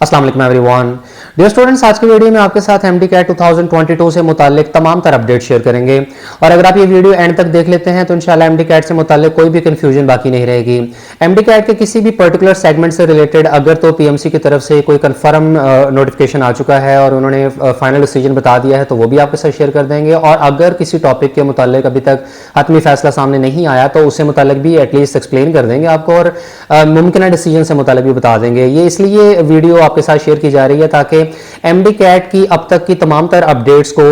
अस्सलाम वालेकुम everyone. Dear students, आज की वीडियो में आपके साथ एमडी कैट 2022 से मुतालिक तमाम तर अपडेट शेयर करेंगे और अगर आप ये वीडियो एंड तक देख लेते हैं तो इंशाल्लाह एमडी कैट से मुतालिक कोई भी कंफ्यूजन बाकी नहीं रहेगी। एमडी कैट के किसी भी पर्टिकुलर सेगमेंट से रिलेटेड अगर तो पीएमसी की तरफ से कोई कंफर्म नोटिफिकेशन आ चुका है और उन्होंने फाइनल डिसीजन बता दिया है तो वो भी आपके साथ शेयर कर देंगे, और अगर किसी टॉपिक के मुतालिक अभी तक हतमी फैसला सामने नहीं आया तो उससे मुतालिक भी एटलीस्ट एक्सप्लेन कर देंगे आपको और मुमकिन डिसीजन से मुतालिक भी बता देंगे। ये इसलिए वीडियो आपके साथ शेयर की जा रही है ताकि एमडी कैट की अब तक की तमाम तर अपडेट्स को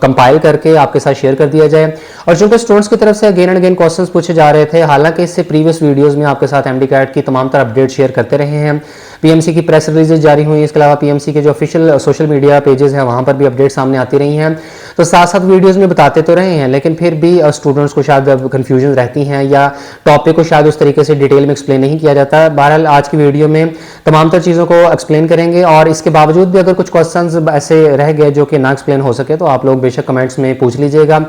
कंपाइल करके आपके साथ शेयर कर दिया जाए। और चूंकि स्टूडेंट्स की तरफ से अगेन एंड अगेन क्वेश्चंस पूछे जा रहे थे, हालांकि इससे प्रीवियस वीडियोस में आपके साथ एमडी कैट की तमाम तर अपडेट शेयर करते रहे हैं। पीएमसी की प्रेस रिलीजेस जारी हुई, इसके अलावा पीएमसी के जो ऑफिशियल सोशल मीडिया पेजेस हैं वहां पर भी अपडेट सामने आती रही हैं, तो साथ साथ वीडियोस में बताते तो रहे हैं, लेकिन फिर भी स्टूडेंट्स को शायद कंफ्यूजन रहती हैं या टॉपिक को शायद उस तरीके से डिटेल में एक्सप्लेन नहीं किया जाता। बहरहाल आज की वीडियो में तमाम तर चीज़ों को एक्सप्लेन करेंगे और इसके बावजूद भी अगर कुछ क्वेश्चंस ऐसे रह गए जो कि ना एक्सप्लेन हो सके तो आप लोग बेशक कमेंट्स में पूछ लीजिएगा।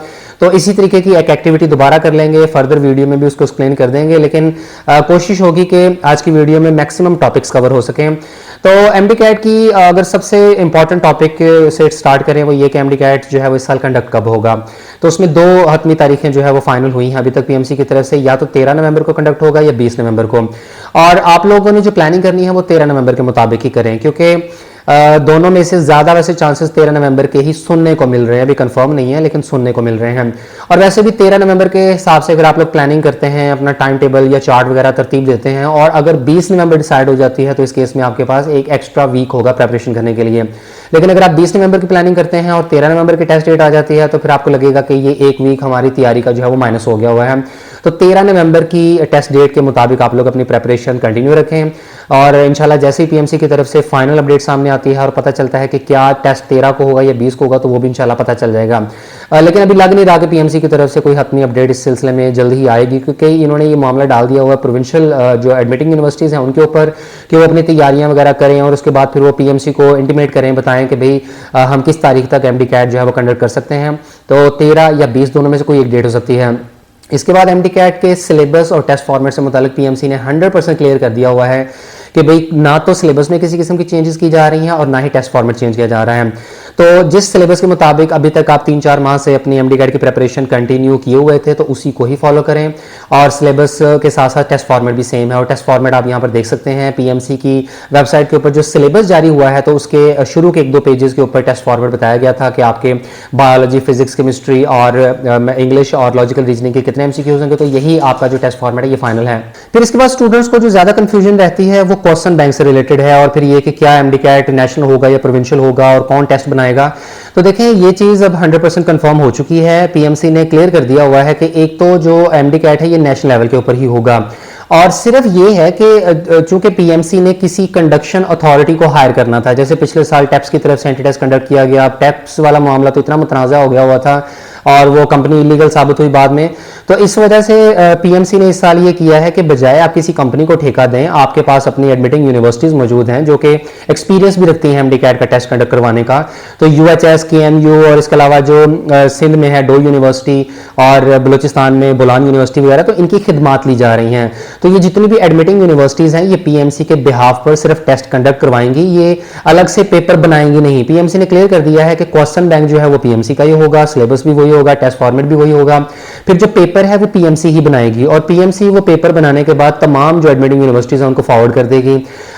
तो इसी तरीके की एक एक्टिविटी दोबारा कर लेंगे, फर्दर वीडियो में भी उसको एक्सप्लेन कर देंगे, लेकिन कोशिश होगी कि आज की वीडियो में मैक्सिमम टॉपिक्स कवर हो सकें। तो एमडी कैट की अगर सबसे इंपॉर्टेंट टॉपिक से स्टार्ट करें वो ये कि एमडी कैट जो है वो इस साल कंडक्ट कब होगा। तो उसमें दो हतमी तारीखें जो है वो फाइनल हुई हैं अभी तक पीएमसी की तरफ से, या तो 13 नवंबर को कंडक्ट होगा या 20 नवंबर को। और आप लोगों ने जो प्लानिंग करनी है वो 13 नवंबर के मुताबिक ही करें, क्योंकि दोनों में से ज्यादा वैसे चांसेस 13 नवंबर के ही सुनने को मिल रहे हैं, अभी कंफर्म नहीं है लेकिन सुनने को मिल रहे हैं। और वैसे भी 13 नवंबर के हिसाब से अगर आप लोग प्लानिंग करते हैं, अपना टाइम टेबल या चार्ट वगैरह तरतीब देते हैं और अगर 20 नवंबर डिसाइड हो जाती है तो इस केस में आपके पास एक एक्स्ट्रा वीक होगा प्रेपरेशन करने के लिए। लेकिन अगर आप 20 नवंबर की प्लानिंग करते हैं और 13 नवंबर की टेस्ट डेट आ जाती है तो फिर आपको लगेगा कि ये एक वीक हमारी तैयारी का जो है वो माइनस हो गया हुआ है। तो 13 नवंबर की टेस्ट डेट के मुताबिक आप लोग अपनी प्रेपरेशन कंटिन्यू रखें और इंशाल्लाह जैसे ही पीएमसी की तरफ से फाइनल अपडेट सामने आती है और पता चलता है कि क्या टेस्ट 13 को होगा या 20 को होगा तो वो भी इंशाल्लाह पता चल जाएगा। लेकिन अभी लग नहीं रहा कि पीएमसी की तरफ से कोई हतमी अपडेट इस सिलसिले में जल्द ही आएगी, क्योंकि इन्होंने ये मामला डाल दिया हुआ है प्रोविंशियल जो एडमिटिंग यूनिवर्सिटीज़ हैं उनके ऊपर कि वो अपनी तैयारियां वगैरह करें और उसके बाद फिर वो पीएमसी को इंटीमेट करें, बताएं कि भाई हम किस तारीख तक एमडी कैट जो है वो कंडक्ट कर सकते हैं। तो 13 या 20 दोनों में से कोई एक डेट हो सकती है। इसके बाद एमडी कैट के सिलेबस और टेस्ट फॉर्मेट से मुतालिक पीएमसी ने 100% क्लियर कर दिया हुआ है कि भाई ना तो सिलेबस में किसी किस्म की चेंजेस की जा रही हैं और ना ही टेस्ट फॉर्मेट चेंज किया जा रहा है। तो जिस सिलेबस के मुताबिक अभी तक आप 3-4 माह से अपनी एमडी कैट की प्रिपरेशन कंटिन्यू किए हुए थे तो उसी को ही फॉलो करें और सिलेबस के साथ साथ टेस्ट फॉर्मेट भी सेम है। और टेस्ट फॉर्मेट आप यहाँ पर देख सकते हैं पीएमसी की वेबसाइट के ऊपर जो सिलेबस जारी हुआ है तो उसके शुरू के 1-2 पेजेस के ऊपर टेस्ट फॉर्मेट बताया गया था कि आपके बायोलॉजी, फिजिक्स, केमिस्ट्री और इंग्लिश और लॉजिकल रीजनिंग के कितने एमसीक्यूज होंगे। तो यही आपका जो टेस्ट फॉर्मेट है ये फाइनल है। फिर इसके बाद स्टूडेंट्स को जो ज्यादा कंफ्यूजन रहती है वो क्वेश्चन बैंक से रिलेटेड है और फिर ये कि क्या एमडी कैट नेशनल होगा या प्रोविंशियल होगा और कौन टेस्ट बनाएगा। तो देखें ये चीज अब 100% कंफर्म हो चुकी है, पीएमसी ने क्लियर कर दिया हुआ है कि एक तो जो एमडी कैट है ये नेशनल लेवल के ऊपर ही होगा और सिर्फ ये है कि चूंकि पीएमसी ने किसी कंडक्शन अथॉरिटी को हायर करना था, जैसे पिछले साल टेप्स की तरफ से एंटी टेस्ट कंडक्ट किया गया, टेप्स वाला मामला तो इतना मुतनाज़ा हो गया हुआ था और वो कंपनी इलीगल साबित हुई बाद में। तो इस वजह से पीएमसी ने इस साल ये किया है कि बजाय आप किसी कंपनी को ठेका दें, आपके पास अपनी एडमिटिंग यूनिवर्सिटीज मौजूद हैं जो कि एक्सपीरियंस भी रखती हैं एमडी कैट का टेस्ट कंडक्ट करवाने का। तो यूएचएस, केएमयू और इसके अलावा जो सिंध में है डो यूनिवर्सिटी और बलूचिस्तान में बोलान यूनिवर्सिटी वगैरह, तो इनकी खिदमात ली जा रही हैं। तो ये जितनी भी एडमिटिंग यूनिवर्सिटीज हैं ये पीएमसी के बिहाफ पर सिर्फ टेस्ट कंडक्ट करवाएंगी, ये अलग से पेपर बनाएंगी नहीं। पीएमसी ने क्लियर कर दिया है कि क्वेश्चन बैंक जो है वो पीएमसी का ही होगा, सिलेबस भी वही होगा, टेस्ट फॉर्मेट भी वही होगा, फिर जो पेपर है वो पीएमसी ही बनाएगी और पीएमसी वो पेपर बनाने के बाद तमाम जो एडमिटिंग यूनिवर्सिटीज हैं उनको फॉरवर्ड कर देगी।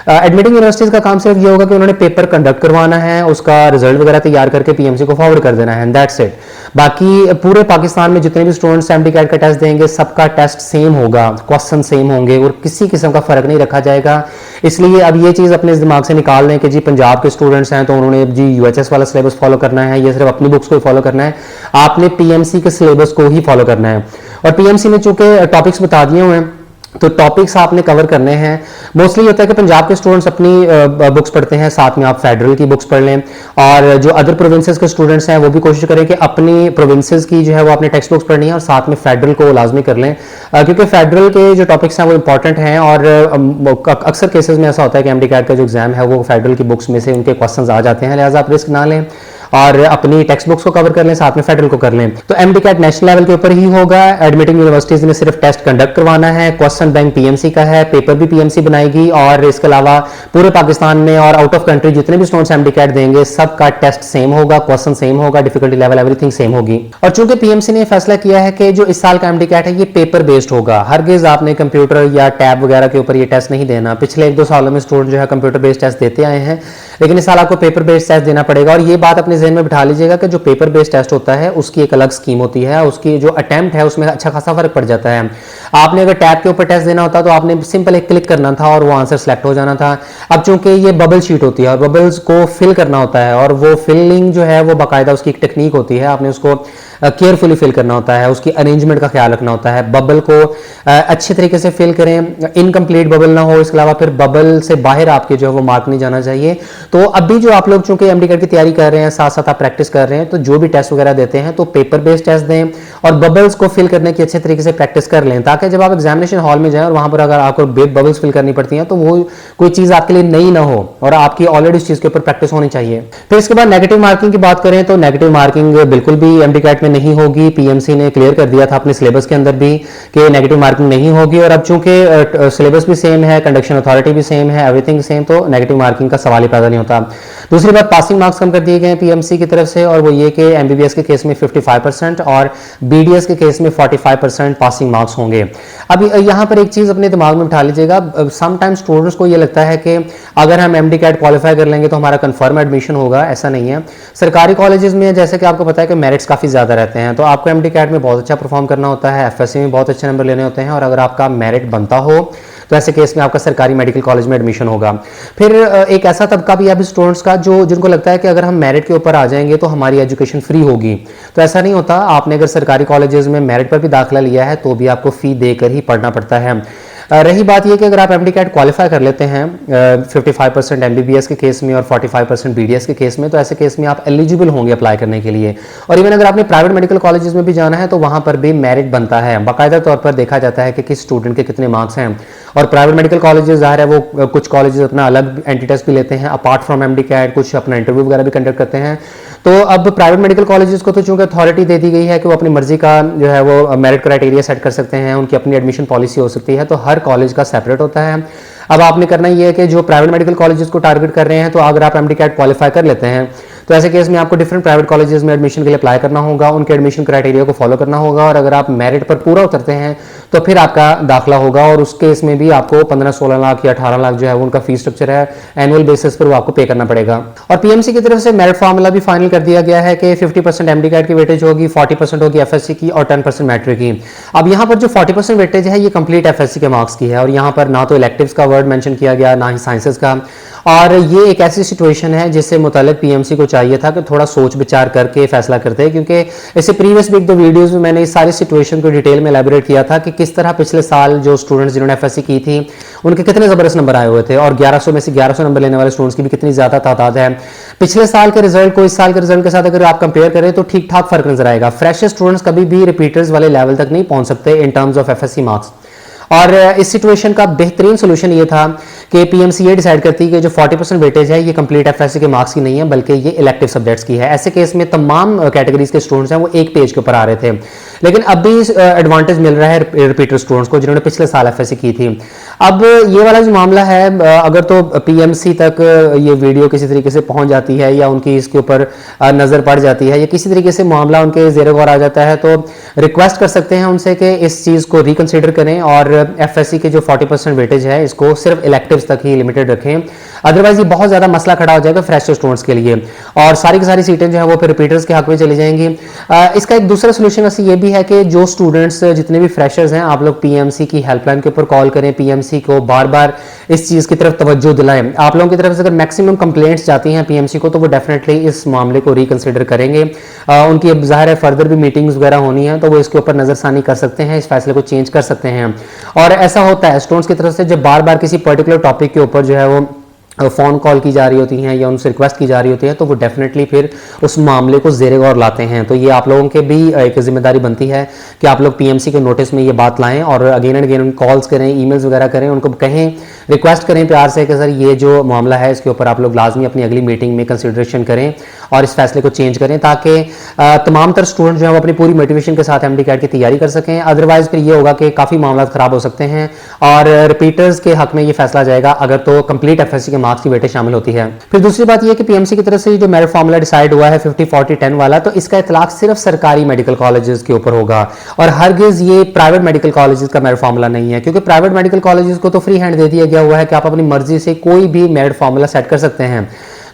एडमिटिंग यूनिवर्सिटीज का काम सिर्फ ये होगा कि उन्होंने पेपर कंडक्ट करवाना है, उसका रिजल्ट वगैरह तैयार करके पीएमसी को फॉरवर्ड कर देना है, दैट्स इट। बाकी पूरे पाकिस्तान में जितने भी स्टूडेंट्स एमडी कैट का टेस्ट देंगे सबका टेस्ट सेम होगा, क्वेश्चन सेम होंगे और किसी किस्म का फर्क नहीं रखा जाएगा। इसलिए अब ये चीज अपने दिमाग से निकाल लें कि जी पंजाब के स्टूडेंट्स हैं तो उन्होंने जी यूएचएस वाला सिलेबस फॉलो करना है, ये सिर्फ अपनी बुक्स को फॉलो करना है, आपने पीएमसी के सिलेबस को ही फॉलो करना है। और पीएमसी ने चूंकि टॉपिक्स बता दिए हुए हैं तो टॉपिक्स आपने कवर करने हैं। मोस्टली होता है कि पंजाब के स्टूडेंट्स अपनी बुक्स पढ़ते हैं, साथ में आप फेडरल की बुक्स पढ़ लें और जो अदर प्रोविंसेस के स्टूडेंट्स हैं वो भी कोशिश करें कि अपनी प्रोविंसेस की जो है वो अपने टेक्स्ट बुक्स पढ़नी है और साथ में फेडरल को लाजमी कर लें, क्योंकि फेडरल के जो टॉपिक्स हैं वो इंपॉर्टेंट हैं और अक्सर केसेस में ऐसा होता है कि एमडी कैट का जो एग्जाम है वो फेडरल की बुक्स में से उनके क्वेश्चन आ जाते हैं, लिहाजा आप रिस्क ना लें और अपनी टेक्स्ट बुक्स को कवर कर लें, साथ में फेडरल को कर लें। तो एमडी कैट नेशनल लेवल के ऊपर ही होगा। एडमिटिंग यूनिवर्सिटीज ने सिर्फ टेस्ट कंडक्ट करवाना है। क्वेश्चन बैंक पीएमसी का है, पेपर भी पीएमसी बनाएगी, और इसके अलावा पूरे पाकिस्तान में और आउट ऑफ कंट्री जितने भी स्टूडेंट्स एमडी कैट देंगे सबका टेस्ट सेम होगा, क्वेश्चन सेम होगा, डिफिकल्टी लेवल एवरीथिंग सेम होगी। और चूंकि पीएमसी ने फैसला किया है कि जो इस साल का एमडी कैट है ये पेपर बेस्ड होगा, हरगिज आपने कंप्यूटर या टैब वगैरह के ऊपर ये टेस्ट नहीं देना। पिछले 1-2 सालों में स्टूडेंट जो है कंप्यूटर बेस्ड टेस्ट देते आए हैं, लेकिन इस साल आपको पेपर बेस्ड टेस्ट देना पड़ेगा। और ये बात अपने ज़हन में बिठा लीजिएगा कि जो पेपर बेस्ड टेस्ट होता है उसकी एक अलग स्कीम होती है, उसकी जो अटेम्प्ट है उसमें अच्छा खासा फर्क पड़ जाता है। आपने अगर टैब के ऊपर टेस्ट देना होता तो आपने सिंपल एक क्लिक करना था और वो आंसर सेलेक्ट हो जाना था। अब चूंकि ये बबल शीट होती है और बबल्स को फिल करना होता है, और वो फिलिंग जो है वो बाकायदा उसकी एक टेक्निक होती है, आपने उसको केयरफुली फिल करना होता है, उसकी अरेंजमेंट का ख्याल रखना होता है, बबल को अच्छे तरीके से फिल करें, इनकम्प्लीट बबल ना हो, इसके अलावा फिर बबल से बाहर आपके जो है वो मार्क नहीं जाना चाहिए। तो अभी जो आप लोग चूंकि एमडी कैट की तैयारी कर रहे हैं, साथ साथ आप प्रैक्टिस कर रहे हैं, तो जो भी टेस्ट वगैरह देते हैं तो पेपर बेस्ड टेस्ट दें और बबल्स को फिल करने की अच्छे तरीके से प्रैक्टिस कर लें, ताकि जब आप एग्जामिनेशन हॉल में जाएं और वहां पर अगर आपको बबल्स फिल करनी पड़ती हैं तो वो कोई चीज आपके लिए नई ना हो और आपकी ऑलरेडी इस चीज के ऊपर प्रैक्टिस होनी चाहिए। फिर इसके बाद नेगेटिव मार्किंग की बात करें तो नेगेटिव मार्किंग बिल्कुल भी एमडी कैट में नहीं होगी। पीएमसी ने क्लियर कर दिया था अपने सिलेबस के अंदर भी कि नेगेटिव मार्किंग नहीं होगी, और अब चूंकि सिलेबस भी सेम है, कंडक्शन अथॉरिटी भी सेम है, एवरीथिंग सेम, तो नेगेटिव मार्किंग का सवाल ही पैदा नहीं होता। दूसरी बात, पासिंग मार्क्स कम कर दिए गए पीएमसी की तरफ से, और वो ये कि एमबीबीएस के केस में 55% और बीडीएस के केस में 45% पासिंग मार्क्स होंगे। अब यहाँ पर एक चीज अपने दिमाग में उठा लीजिएगा, समटाइम्स स्टूडेंट्स को ये लगता है कि अगर हम एमडी कैट क्वालिफाई कर लेंगे तो हमारा कंफर्म एडमिशन होगा। ऐसा नहीं है। सरकारी कॉलेजेस में जैसे कि आपको पता है कि मेरिट्स काफी ज्यादा रहते हैं, तो आपको एमडी कैट में बहुत अच्छा परफॉर्म करना होता है, एफएससी में बहुत अच्छे नंबर लेने होते हैं, और अगर आपका मेरिट बनता हो तो ऐसे केस में आपका सरकारी मेडिकल कॉलेज में एडमिशन होगा। फिर एक ऐसा तबका भी है अभी स्टूडेंट्स का जो जिनको लगता है कि अगर हम मेरिट के ऊपर आ जाएंगे तो हमारी एजुकेशन फ्री होगी, तो ऐसा नहीं होता। आपने अगर सरकारी कॉलेजेस में मेरिट पर भी दाखिला लिया है तो भी आपको फी देकर ही पढ़ना पड़ता है। रही बात यह कि अगर आप एमडी कैट क्वालिफाई कर लेते हैं 55% एमबीबीएस के केस में और 45% बीडीएस के केस में, तो ऐसे केस में आप एलिजिबल होंगे अप्लाई करने के लिए। और इवन अगर आपने प्राइवेट मेडिकल कॉलेजेस में भी जाना है तो वहां पर भी मेरिट बनता है, बाकायदा तौर पर देखा जाता है कि किस स्टूडेंट के कितने मार्क्स हैं। और प्राइवेट मेडिकल कॉलेजेस ज़ाहिर है वो कुछ कॉलेजेस अपना अलग एंटी टेस्ट भी लेते हैं अपार्ट फ्रॉम एमडी कैट, कुछ अपना इंटरव्यू वगैरह भी कंडक्ट करते हैं। तो अब प्राइवेट मेडिकल कॉलेजेस को तो चूंकि अथॉरिटी दे दी गई है कि वो अपनी मर्जी का जो है वो मेरिट क्राइटेरिया सेट कर सकते हैं, उनकी अपनी एडमिशन पॉलिसी हो सकती है, तो हर कॉलेज का सेपरेट होता है। अब आपने करना ये है कि जो प्राइवेट मेडिकल कॉलेजेस को टारगेट कर रहे हैं, तो अगर आप एमडी कैट क्वालिफाई कर लेते हैं तो ऐसे केस में आपको डिफरेंट प्राइवेट कॉलेजेस में एडमिशन के लिए अप्लाई करना होगा, उनके एडमिशन क्राइटेरिया को फॉलो करना होगा, और अगर आप मेरिट पर पूरा उतरते हैं तो फिर आपका दाखिला होगा, और उस केस में भी आपको 15-16 लाख या 18 लाख जो है वो उनका फीस स्ट्रक्चर है, एनुअल बेसिस पर वो आपको पे करना पड़ेगा। और पीएमसी की तरफ से मेरिट फार्मूला भी फाइनल कर दिया गया है कि 50% एमडी कैट की वेटेज होगी, 40% होगी एफएससी की और 10% मैट्रिक की। अब यहाँ पर जो 40% वेटेज है ये कंप्लीट एफएससी के मार्क्स की है, और यहाँ पर ना तो इलेक्टिव्स का वर्ड मेंशन किया गया ना ही साइंसेस का। और ये एक ऐसी सिचुएशन है जिससे मुतालिक पीएमसी को चाहिए था कि थोड़ा सोच विचार करके फैसला करते हैं, क्योंकि इससे प्रीवियस वीक 2 वीडियोस में मैंने इस सारी सिचुएशन को डिटेल में एलैबोरेट किया था कि किस तरह पिछले साल जो स्टूडेंट्स जिन्होंने एफएससी की थी उनके कितने जबरदस्त नंबर आए हुए थे, और 1100 में से 1100 नंबर लेने वाले स्टूडेंट्स की भी कितनी ज्यादा तादाद है। पिछले साल के रिजल्ट को इस साल के रिजल्ट के साथ अगर आप कंपेयर करें तो ठीक ठाक फर्क नजर आएगा। फ्रेशर स्टूडेंट्स कभी भी रिपीटर्स वाले लेवल तक नहीं पहुंच सकते in terms of FSc marks. और इस सिचुएशन का बेहतरीन सोल्यूशन ये था कि पीएमसी ये डिसाइड करती है कि जो 40% वेटेज है ये कंप्लीट एफएससी के मार्क्स की नहीं है बल्कि ये इलेक्टिव सब्जेक्ट्स की है। ऐसे केस में तमाम कैटेगरीज के स्टूडेंट्स हैं वो एक पेज के ऊपर आ रहे थे, लेकिन अब भी एडवांटेज मिल रहा है रिपीटर स्टूडेंट्स को जिन्होंने पिछले साल एफएससी की थी। अब ये वाला जो मामला है, अगर तो पीएमसी तक ये वीडियो किसी तरीके से पहुंच जाती है या उनकी इसके ऊपर नजर पड़ जाती है या किसी तरीके से मामला उनके ज़ेरे गौर आ जाता है, तो रिक्वेस्ट कर सकते हैं उनसे कि इस चीज़ को रिकंसिडर करें और एफएससी के जो 40% वेटेज है इसको सिर्फ इलेक्टिव्स तक ही लिमिटेड रखें। अदरवाइज ये बहुत ज्यादा मसला खड़ा हो जाएगा फ्रेशर स्टूडेंट्स के लिए, और सारी की सारी सीटें जो है वो फिर रिपीटर्स के हक में चली जाएंगी। इसका एक दूसरा सोल्यूशन वैसे ये भी है कि जो स्टूडेंट्स जितने भी फ्रेशर्स हैं आप लोग पीएमसी की हेल्पलाइन के ऊपर कॉल करें, पीएमसी को बार बार इस चीज की तरफ तवज्जो दिलाएं। आप लोगों की तरफ से अगर मैक्सिमम कंप्लेंट्स जाती हैं पीएमसी को तो वो डेफिनेटली इस मामले को रिकंसिडर करेंगे। उनकी अब जाहिर है फर्दर भी मीटिंग्स वगैरह होनी है तो वो इसके ऊपर नजरसानी कर सकते हैं, इस फैसले को चेंज कर सकते हैं। और ऐसा होता है स्टूडेंट्स की तरफ से जब बार बार किसी पर्टिकुलर टॉपिक के ऊपर जो है वो फ़ोन कॉल की जा रही होती हैं या उनसे रिक्वेस्ट की जा रही होती है, तो वो डेफिनेटली फिर उस मामले को ज़ेरे गौर लाते हैं। तो ये आप लोगों के भी एक जिम्मेदारी बनती है कि आप लोग पीएमसी के नोटिस में ये बात लाएं और अगेन एंड अगेन कॉल्स करें, ईमेल्स वगैरह करें, उनको कहें, रिक्वेस्ट करें प्यार से कि सर ये जो मामला है इसके ऊपर आप लोग लाजमी अपनी अगली मीटिंग में कंसिडरेशन करें और इस फैसले को चेंज करें, ताकि तमाम तर स्टूडेंट जो है वो अपनी पूरी मोटिवेशन के साथ एमडी कैट की तैयारी कर सकें। अदरवाइज फिर ये होगा कि काफ़ी मामला ख़राब हो सकते हैं और रिपीटर्स के हक में ये फैसला जाएगा अगर तो कंप्लीट एफएससी के मार्क्स की वेटेज शामिल होती है। फिर दूसरी बात यह कि पीएमसी की तरफ से जो मेरिट फार्मूला डिसाइड हुआ है 50-40-10 वाला, तो इसका इतलाक सिर्फ सरकारी मेडिकल कॉलेजेस के ऊपर होगा और हरगिज ये प्राइवेट मेडिकल कॉलेजेस का मेरिट फार्मूला नहीं है, क्योंकि प्राइवेट मेडिकल कॉलेजेस को तो फ्री हैंड दे दिया गया हुआ है कि आप अपनी मर्जी से कोई भी मेरिट फार्मूला सेट कर सकते हैं।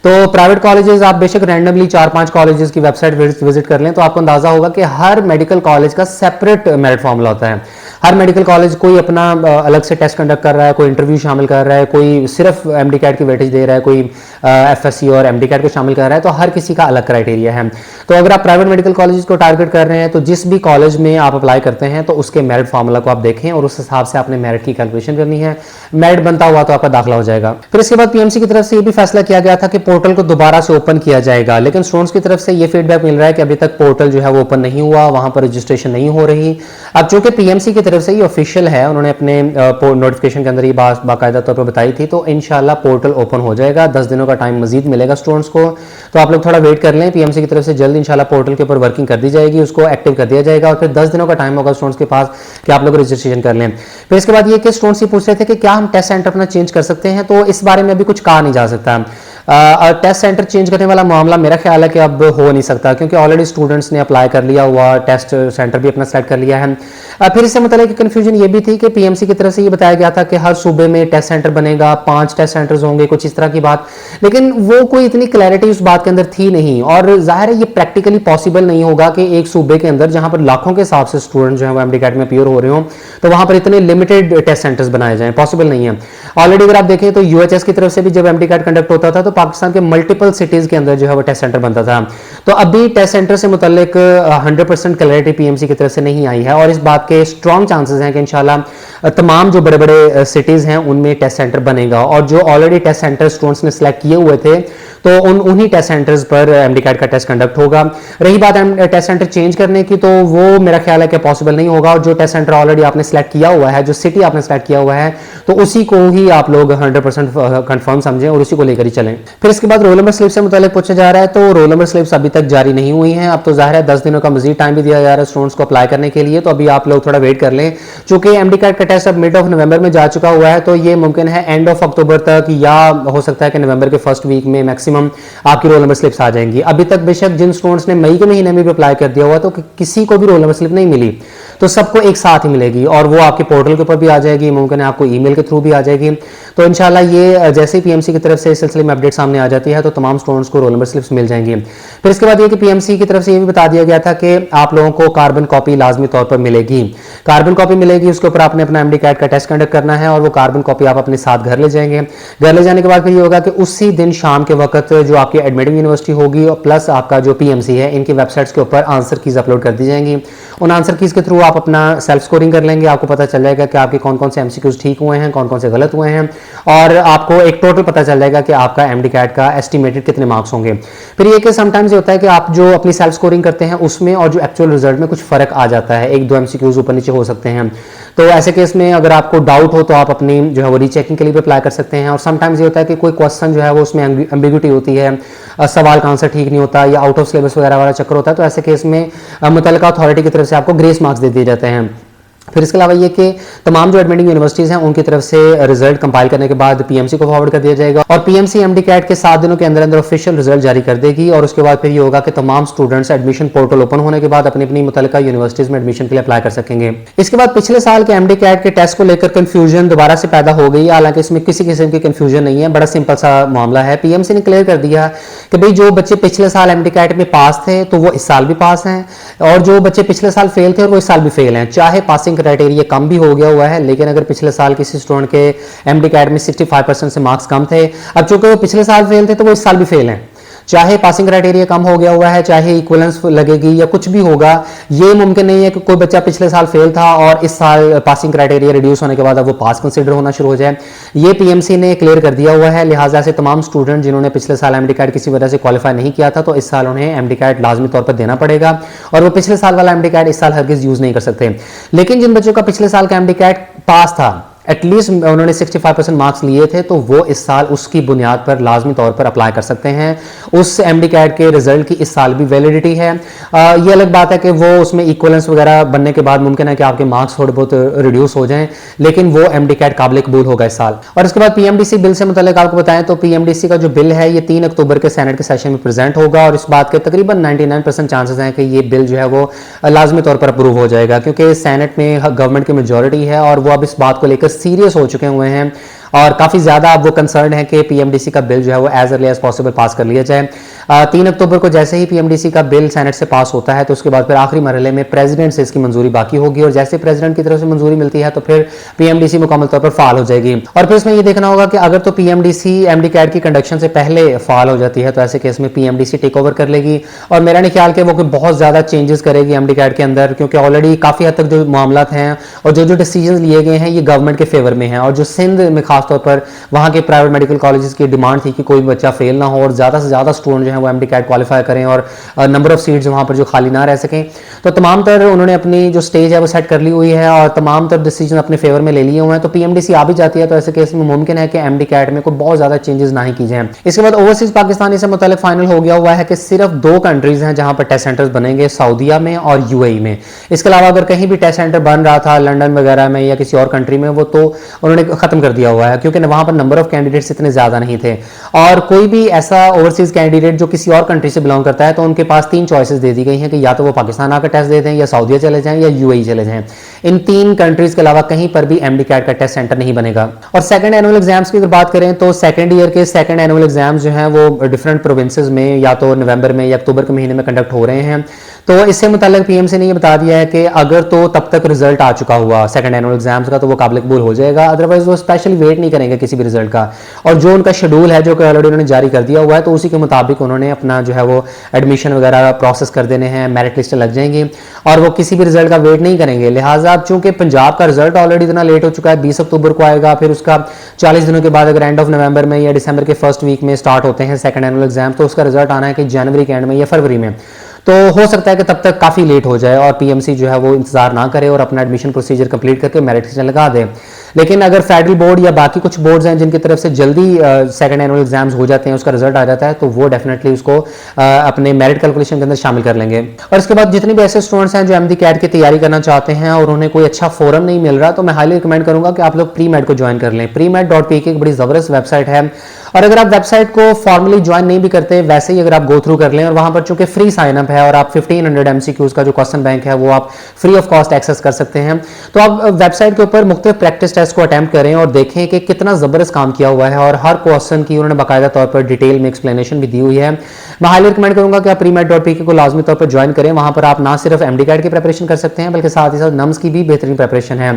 तो प्राइवेट कॉलेजेस आप बेशक रैंडमली 4-5 कॉलेजेस की वेबसाइट विजिट कर लें तो आपको अंदाजा होगा कि हर मेडिकल कॉलेज का सेपरेट मेरिट फार्मूला होता है। हर मेडिकल कॉलेज कोई अपना अलग से टेस्ट कंडक्ट कर रहा है, कोई इंटरव्यू शामिल कर रहा है, कोई सिर्फ एमडी कैट की वेटेज दे रहा है, कोई एफएससी और एमडी कैट को शामिल कर रहा है, तो हर किसी का अलग क्राइटेरिया है। तो अगर आप प्राइवेट मेडिकल कॉलेज को टारगेट कर रहे हैं तो जिस भी कॉलेज में आप अप्लाई करते हैं तो उसके मेरिट फार्मूला को आप देखें और उस हिसाब से आपने मेरिट की कैलकुलेशन करनी है। मेरिट बनता हुआ तो आपका दाखिला हो जाएगा। फिर इसके बाद पीएमसी की तरफ से ये भी फैसला किया गया था कि पोर्टल को दोबारा से ओपन किया जाएगा, लेकिन स्टूडेंट्स की तरफ से ये फीडबैक मिल रहा है कि अभी तक पोर्टल जो है वो ओपन नहीं हुआ, वहां पर रजिस्ट्रेशन नहीं हो रही। अब चूंकि पीएमसी की तरफ से ये ऑफिशियल है, उन्होंने अपने नोटिफिकेशन के अंदर ये बात बाकायदा तौर पर बताई थी, तो इंशाल्लाह पोर्टल ओपन हो जाएगा। 10 दिनों का टाइम मजीद मिलेगा स्टूडेंट्स को, तो आप लोग थोड़ा वेट कर लें। पीएमसी की तरफ से जल्द इंशाल्लाह पोर्टल के ऊपर वर्किंग कर दी जाएगी, उसको एक्टिव कर दिया जाएगा और फिर 10 दिनों का टाइम होगा स्टूडेंट्स के पास कि आप लोग रजिस्ट्रेशन कर लें। फिर इसके बाद ये कि स्टूडेंट्स ये पूछ रहे थे कि क्या हम टेस्ट सेंटर अपना चेंज कर सकते हैं, तो इस बारे में अभी कुछ कहा नहीं जा सकता। टेस्ट सेंटर चेंज करने वाला मामला मेरा ख्याल है कि अब हो नहीं सकता, क्योंकि ऑलरेडी स्टूडेंट्स ने अप्लाई कर लिया हुआ, टेस्ट सेंटर भी अपना सेलेक्ट कर लिया है। फिर इससे मतलब कि कन्फ्यूजन ये भी थी कि पीएमसी की तरफ से ये बताया गया था कि हर सूबे में टेस्ट सेंटर बनेगा, 5 टेस्ट सेंटर्स होंगे, कुछ इस तरह की बात, लेकिन वो कोई इतनी क्लैरिटी उस बात के अंदर थी नहीं और जाहिर है ये प्रैक्टिकली पॉसिबल नहीं होगा कि एक सूबे के अंदर जहां पर लाखों के हिसाब से स्टूडेंट जो है वो एमडी कैट में अपीयर हो रहे हो तो वहां पर इतने लिमिटेड टेस्ट सेंटर्स बनाए जाएं, पॉसिबल नहीं है। ऑलरेडी अगर आप देखें तो यूएचएस की तरफ से भी जब एमडी कैट कंडक्ट होता था तो पाकिस्तान के मल्टीपल सिटीज के अंदर जो है वो टेस्ट सेंटर बनता था। तो अभी टेस्ट सेंटर से मुतल्लिक 100% क्लैरिटी पीएमसी की तरफ से नहीं आई है और इस बात के स्ट्रॉन्ग चांसेस हैं कि इंशाल्लाह तमाम जो बड़े बड़े सिटीज हैं उनमें टेस्ट सेंटर बनेगा और जो ऑलरेडी टेस्ट सेंटर स्टूडेंट्स ने सिलेक्ट किए हुए थे तो उन्हीं टेस्ट सेंटर्स पर एमडी कैट का टेस्ट कंडक्ट होगा। रही बात टेस्ट सेंटर चेंज करने की, तो वो मेरा ख्याल है कि पॉसिबल नहीं होगा और जो टेस्ट सेंटर ऑलरेडी आपने सेलेक्ट किया हुआ है, जो सिटी आपने सेलेक्ट किया हुआ है, तो उसी को ही आप लोग 100% कंफर्म समझें और उसी को लेकर ही चलें। फिर इसके बाद रोल नंबर स्लिप से मुताल्लिक पूछा जा रहा है, तो रोल नंबर स्लिप्स अभी तक जारी नहीं हुई हैं। अब तो जाहिर है 10 दिनों का मजीद टाइम भी दिया जा रहा है स्टूडेंट्स को अप्लाई करने के लिए, तो अभी आप लोग थोड़ा वेट कर लें। चूंकि एमडी कैट का टेस्ट अब मिड ऑफ नवंबर में जा चुका हुआ है, तो ये मुमकिन है एंड ऑफ अक्टूबर तक या हो सकता है कि नवंबर के फर्स्ट वीक में मैक्सिमम आपकी रोल नंबर स्लिप्स आ जाएंगी। अभी तक बेशक जिन स्टूडेंट्स ने मई के महीने में भी अप्लाई कर दिया हुआ तो किसी को भी रोल नंबर स्लिप नहीं मिली, तो सबको एक साथ ही मिलेगी और वो आपके पोर्टल के ऊपर भी आ जाएगी, मुमकिन है आपको ईमेल के थ्रू भी आ जाएगी। तो इंशाल्लाह ये जैसे ही पीएमसी की तरफ से इस सिलसिले में अपडेट सामने आ जाती है तो तमाम स्टूडेंट्स को रोल नंबर स्लिप्स मिल जाएंगी। फिर इसके बाद ये कि पीएमसी की तरफ से ये भी बता दिया गया था कि आप लोगों को कार्बन कॉपी लाजमी तौर पर मिलेगी। कार्बन कॉपी मिलेगी, उसके ऊपर आपने अपना एमडी कैट का टेस्ट कंडक्ट करना है और वो कार्बन कॉपी आप अपने साथ घर ले जाएंगे। घर ले जाने के बाद फिर ये होगा कि उसी दिन शाम के वक्त जो आपकी एडमिटिंग यूनिवर्सिटी होगी प्लस आपका जो पीएमसी है, इनकी वेबसाइट्स के ऊपर आंसर कीज अपलोड कर दी जाएंगी। उन आंसर कीज के थ्रू आप अपना सेल्फ स्कोरिंग कर लेंगे, आपको पता चल जाएगा कि आपके कौन कौन से एमसीक्यूज ठीक हुए हैं, कौन कौन से गलत हुए हैं और आपको एक टोटल पता चल जाएगा कि आपका एमडी कैट का एस्टिमेटेड कितने मार्क्स होंगे। फिर ये कि समटाइम्स ये होता है कि आप जो अपनी सेल्फ स्कोरिंग करते हैं उसमें और जो एक्चुअल रिजल्ट में कुछ फर्क आ जाता है, 1-2 एमसीक्यूज ऊपर नीचे हो सकते हैं। तो ऐसे केस में अगर आपको डाउट हो तो आप अपनी जो है वो रीचेकिंग के लिए भी अप्लाई कर सकते हैं। और समटाइम्स ये होता है कि कोई क्वेश्चन जो है वो उसमें एम्बिग्यूटी होती है, सवाल का आंसर ठीक नहीं होता या आउट ऑफ सिलेबस वगैरह वाला चक्कर होता है, तो ऐसे केस में मुतल्लिका अथॉरिटी की तरफ से आपको ग्रेस मार्क्स दे दिए जाते हैं। फिर इसके अलावा ये कि तमाम जो एडमिटिंग यूनिवर्सिटीज हैं उनकी तरफ से रिजल्ट कंपाइल करने के बाद पीएमसी को फॉरवर्ड कर दिया जाएगा और पीएमसी एमडी कैट के 7 दिनों के अंदर अंदर ऑफिशियल रिजल्ट जारी कर देगी और उसके बाद फिर ये होगा कि तमाम स्टूडेंट्स एडमिशन पोर्टल ओपन होने के बाद अपनी अपनी मुतल्लिका यूनिवर्सिटीज में एडमिशन के लिए अप्लाई कर सकेंगे। इसके बाद पिछले साल के एमडी कैट के टेस्ट को लेकर कंफ्यूजन दोबारा से पैदा हो गई, हालांकि इसमें किसी किस्म की कंफ्यूजन नहीं है, बड़ा सिंपल सा मामला है। पीएमसी ने क्लियर कर दिया कि भाई जो बच्चे पिछले साल एमडी कैट में पास थे तो वो इस साल भी पास हैं और जो बच्चे पिछले साल फेल थे वो इस साल भी फेल हैं, चाहे पासिंग क्राइटेरिया कम हो गया हुआ है, लेकिन अगर पिछले साल किसी स्टूडेंट के एमडी कैट में 65% से मार्क्स कम थे, अब चूंकि वो पिछले साल फेल थे तो वो इस साल भी फेल हैं। चाहे पासिंग क्राइटेरिया कम हो गया हुआ है, चाहे इक्वलेंस लगेगी या कुछ भी होगा, ये मुमकिन नहीं है कि कोई बच्चा पिछले साल फेल था और इस साल पासिंग क्राइटेरिया रिड्यूस होने के बाद अब वो पास कंसिडर होना शुरू हो जाए। ये पीएमसी ने क्लियर कर दिया हुआ है। लिहाजा से तमाम स्टूडेंट जिन्होंने पिछले साल एमडी कैट किसी वजह से क्वालिफाई नहीं किया था, तो इस साल उन्हें एमडी कैट लाजमी तौर पर देना पड़ेगा और वो पिछले साल वाला एमडी कैट इस साल हरगिज यूज नहीं कर सकते। लेकिन जिन बच्चों का पिछले साल का एमडी कैट पास था, एटलीस्ट उन्होंने 65% मार्क्स लिए थे, तो वो इस साल उसकी बुनियाद पर लाजमी तौर पर अप्लाई कर सकते हैं। उस एमडी कैट के रिजल्ट की इस साल भी वैलिडिटी है। ये अलग बात है कि वो उसमें इक्वलेंस वगैरह बनने के बाद मुमकिन है कि आपके मार्क्स थोड़े बहुत रिड्यूस हो जाएं, लेकिन वो एमडी कैट काबिल कबूल होगा इस साल। और इसके बाद पीएमडीसी बिल से मुतालिक आपको बताएं तो पीएमडीसी का जो बिल है ये 3 अक्टूबर के सेनेट के सेशन में प्रेजेंट होगा और इस बात के तकरीबन 99% चांसेस हैं कि ये बिल जो है वो लाजमी तौर पर अप्रूव हो जाएगा, क्योंकि सेनेट में गवर्नमेंट की मेजोरिटी है और वो अब इस बात को लेकर सीरियस हो चुके हुए हैं और काफी ज्यादा अब वो कंसर्न है कि पीएमडीसी का बिल जो है वो एज अर्ली एज पॉसिबल पास कर लिया जाए। 3 अक्टूबर को जैसे ही पीएमडीसी का बिल सेनेट से पास होता है तो उसके बाद फिर आखिरी मरहले में प्रेसिडेंट से इसकी मंजूरी बाकी होगी और जैसे प्रेसिडेंट की तरफ से मंजूरी मिलती है तो फिर पीएमडीसी मुकम्मल तौर पर फाल हो जाएगी। और फिर इसमें ये देखना होगा कि अगर तो पीएमडीसी एमडी कैट की कंडक्शन से पहले फाल हो जाती है तो ऐसे केस में पीएमडीसी टेक ओवर कर लेगी और मेरा नहीं ख्याल कि वो कोई बहुत ज्यादा चेंजेस करेगी एमडी कैट के अंदर, क्योंकि ऑलरेडी काफी हद तक जो मामला हैं और जो डिसीजन लिए गए हैं ये गवर्नमेंट के फेवर में है। और जो सिंध में खासतौर पर वहां के प्राइवेट मेडिकल कॉलेजेस की डिमांड थी कि कोई बच्चा फेल ना हो और ज्यादा से ज्यादा स्टूडेंट जो है वो एमडी कैट क्वालिफाई करें और नंबर ऑफ सीट्स वहां पर जो खाली ना रह सकें, तो तमाम तर उन्होंने अपनी जो स्टेज है वो सेट कर ली हुई है और तमाम तर डिसीजन अपने फेवर में ले लिए हुए हैं। तो पीएमडीसी आ भी जाती है तो ऐसे केस में मुमकिन है कि एमडी कैट में कोई बहुत ज्यादा चेंजेस ना ही की जाए। इसके बाद ओवरसीज पाकिस्तानी से मुतालिक फाइनल हो गया हुआ है कि सिर्फ 2 कंट्रीज हैं जहां पर टेस्ट सेंटर्स बनेंगे, सऊदीया में और यूएई में। इसके अलावा अगर कहीं भी टेस्ट सेंटर बन रहा था लंदन वगैरह में या किसी और कंट्री में, वो तो उन्होंने खत्म कर दिया हुआ है क्योंकि वहां पर नंबर ऑफ कैंडिडेट्स इतने ज्यादा नहीं थे। और कोई भी ऐसा ओवरसीज कैंडिडेट जो किसी और कंट्री से बिलोंग करता है तो उनके पास 3 चॉइसेस दे दी गई हैं कि या तो वो पाकिस्तान आकर टेस्ट दे दें या सऊदीया चले जाएं या यूएई चले जाएं। इन 3 कंट्रीज के अलावा कहीं पर भी एमडी कैट का टेस्ट सेंटर नहीं बनेगा। और सेकंड एनुअल एग्जाम्स की अगर बात करें तो सेकंड ईयर के सेकंड एनुअल एग्जाम्स जो हैं वो डिफरेंट प्रोविंसेस में या तो नवंबर में या अक्टूबर के महीने में कंडक्ट हो रहे हैं। तो इससे मुताल्लिक पीएमसी ने ये बता दिया है कि अगर तो तब तक रिजल्ट आ चुका हुआ सेकंड एनुअल एग्जाम्स का तो वो काबिल कबूल हो जाएगा, अदरवाइज वो स्पेशली वेट नहीं करेंगे किसी भी रिजल्ट का। और जो उनका शेड्यूल है जो कि ऑलरेडी उन्होंने जारी कर दिया हुआ है तो उसी के मुताबिक उन्होंने अपना जो है वो एडमिशन वगैरह प्रोसेस कर देने हैं, मेरिट लिस्ट लग जाएंगी और वो किसी भी रिजल्ट का वेट नहीं करेंगे। लिहाजा अब चूंकि पंजाब का रिजल्ट ऑलरेडी इतना लेट हो चुका है, 20 अक्टूबर को आएगा, फिर उसका 40 दिनों के बाद अगर एंड ऑफ नवंबर में या दिसंबर के फर्स्ट वीक में स्टार्ट होते हैं सेकंड एनुअल एग्जाम, तो उसका रिजल्ट आना है कि जनवरी के एंड में या फरवरी में। तो हो सकता है कि तब तक काफी लेट हो जाए और पीएमसी जो है वो इंतजार ना करे और अपना एडमिशन प्रोसीजर कंप्लीट करके मेरिट लिस्ट लगा दे। लेकिन अगर फेडरल बोर्ड या बाकी कुछ बोर्ड्स हैं जिनकी तरफ से जल्दी सेकंड एनुअल एग्जाम्स हो जाते हैं, उसका रिजल्ट आ जाता है, तो वो डेफिनेटली उसको अपने मेरिट कैलकुलेशन के अंदर शामिल कर लेंगे। और इसके बाद जितने भी ऐसे स्टूडेंट्स हैं जो एमडी कैट की तैयारी करना चाहते हैं और उन्हें कोई अच्छा फोरम नहीं मिल रहा, तो मैं हाईली रिकमेंड करूंगा कि आप लोग प्री मेड को ज्वाइन कर लें। premed.pk एक बड़ी जबरदस्त वेबसाइट है और अगर आप वेबसाइट को फॉर्मली ज्वाइन नहीं भी करते, वैसे ही अगर आप गो थ्रू कर लें और वहां पर चूंकि फ्री साइन अप है और आप 1500 एमसीक्यूज का जो क्वेश्चन बैंक है वो आप फ्री ऑफ कॉस्ट एक्सेस कर सकते हैं, तो आप वेबसाइट के ऊपर मुख्तलिफ प्रैक्टिस टेस्ट को अटेम्प्ट करें और देखें कि कितना जबरदस्त काम किया हुआ है और हर क्वेश्चन की उन्होंने बाकायदा तौर पर डिटेल में एक्सप्लेनेशन भी दी हुई है। मैं हाईली रिकमेंड करूंगा कि आप premed.pk को लाजमी तौर पर ज्वाइन करें। वहां पर आप ना सिर्फ एमडी कैट की प्रिपरेशन कर सकते हैं बल्कि साथ ही साथ नम्स की भी बेहतरीन प्रिपरेशन है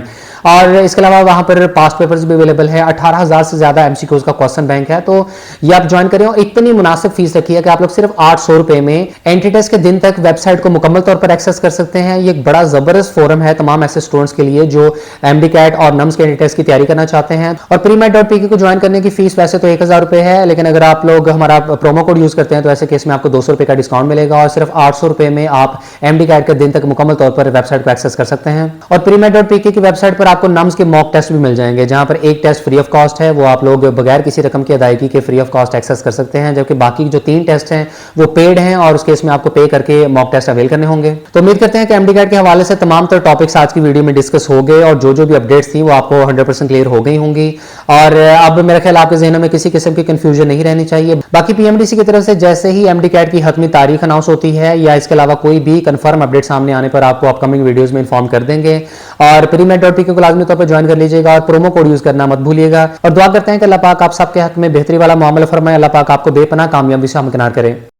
और इसके अलावा वहां पर पास्ट पेपर्स भी अवेलेबल है। 18,000 से ज्यादा एमसीक्यूज का क्वेश्चन बैंक है, तो ये आप ज्वाइन करें और इतनी मुनासिब फीस रखी है कि आप लोग सिर्फ 800 रुपए में एंट्री टेस्ट के दिन तक वेबसाइट को मुकम्मल तौर पर एक्सेस कर सकते हैं। ये एक बड़ा जबरदस्त फोरम है तमाम ऐसे स्टूडेंट्स के लिए जो एमडी कैट और नम्स के एंट्री टेस्ट की तैयारी करना चाहते हैं। और premed.pk को ज्वाइन करने की फीस वैसे तो 1000 रुपए है, लेकिन अगर आप लोग हमारा प्रोमो कोड यूज करते हैं तो ऐसे केस में आपको 200 रुपए का डिस्काउंट मिलेगा और सिर्फ 800 रुपए में आप एमडी कैट के दिन तक मुकम्मल तौर पर वेबसाइट को एक्सेस कर सकते हैं। और premed.pk की वेबसाइट पर आपको नम्स के मॉक टेस्ट भी मिल जाएंगे, जहां पर एक टेस्ट फ्री ऑफ कॉस्ट है, वो आप लोग बगैर किसी रकम की अदायगी के फ्री ऑफ कॉस्ट एक्सेस कर सकते हैं, जबकि बाकी जो 3 टेस्ट हैं वो पेड हैं और उस केस में आपको पे करके मॉक टेस्ट अवेल करने होंगे। तो उम्मीद करते हैं कि एमडी कैट के हवाले से तमाम तर टॉपिक्स आज की वीडियो में डिस्कस हो गए और जो भी अपडेट्स थी वो आपको 100% क्लियर हो गई होंगी और अब मेरा ख्याल आपके ज़हनों में किसी किस्म की कंफ्यूजन नहीं रहनी चाहिए। बाकी पीएमडीसी की तरफ से जैसे ही एमडी कैट की हतमी तारीख अनाउंस होती है या इसके अलावा कोई भी कंफर्म अपडेट सामने आने पर आपको अपकमिंग वीडियोस में इन्फॉर्म कर देंगे। और premed.pk को लाजमी तौर पर ज्वाइन कर लीजिएगा और प्रोमो कोड यूज करना मत भूलिएगा और दुआ करते हैं कि अल्लाह पाक आप सबके हक में बेहतरी वाला मामला फरमाए, अल्लाह पाक आपको बेपनाह कामयाबी से हमकिनार करे।